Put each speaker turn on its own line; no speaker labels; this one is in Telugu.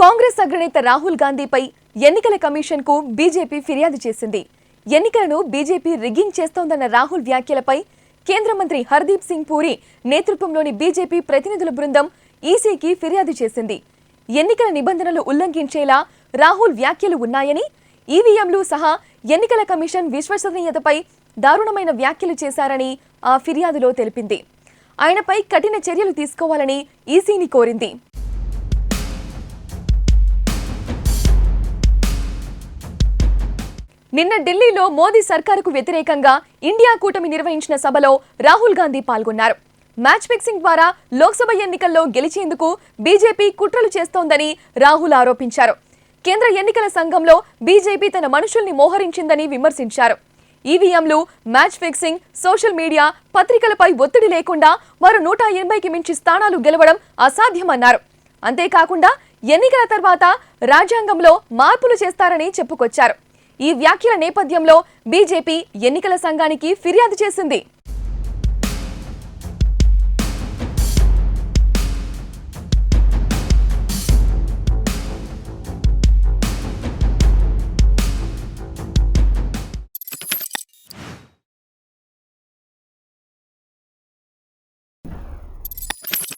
కాంగ్రెస్ అగ్రనేత రాహుల్ గాంధీపై ఎన్నికల కమిషన్ కు బీజేపీ ఫిర్యాదు చేసింది. ఎన్నికలను బీజేపీ రిగ్గింగ్ చేస్తోందన్న రాహుల్ వ్యాఖ్యలపై కేంద్ర మంత్రి హర్దీప్ సింగ్ పూరి నేతృత్వంలోని బీజేపీ ప్రతినిధుల బృందం ఈసీకి ఫిర్యాదు చేసింది. ఎన్నికల నిబంధనలు ఉల్లంఘించేలా రాహుల్ వ్యాఖ్యలు ఉన్నాయని, ఈవీఎంలు సహా ఎన్నికల కమిషన్ విశ్వసనీయతపై దారుణమైన వ్యాఖ్యలు చేశారని ఆ ఫిర్యాదులో తెలిపింది. ఆయనపై కఠిన చర్యలు తీసుకోవాలని ఈసీని కోరింది. నిన్న ఢిల్లీలో మోదీ సర్కారుకు వ్యతిరేకంగా ఇండియా కూటమి నిర్వహించిన సభలో రాహుల్ గాంధీ పాల్గొన్నారు. మ్యాచ్ ఫిక్సింగ్ ద్వారా లోక్సభ ఎన్నికల్లో గెలిచేందుకు బీజేపీ కుట్రలు చేస్తోందని రాహుల్ ఆరోపించారు. కేంద్ర ఎన్నికల సంఘంలో బీజేపీ తన మనుషుల్ని మోహరించిందని విమర్శించారు. ఈవీఎంలు, మ్యాచ్ ఫిక్సింగ్, సోషల్ మీడియా, పత్రికలపై ఒత్తిడి లేకుండా మరో 180కి మించి స్థానాలు గెలవడం అసాధ్యమన్నారు. అంతేకాకుండా ఎన్నికల తర్వాత రాజ్యాంగంలో మార్పులు చేస్తారని చెప్పుకొచ్చారు. ఈ వ్యాఖ్యల నేపథ్యంలో బీజేపీ ఎన్నికల సంఘానికి ఫిర్యాదు చేసింది.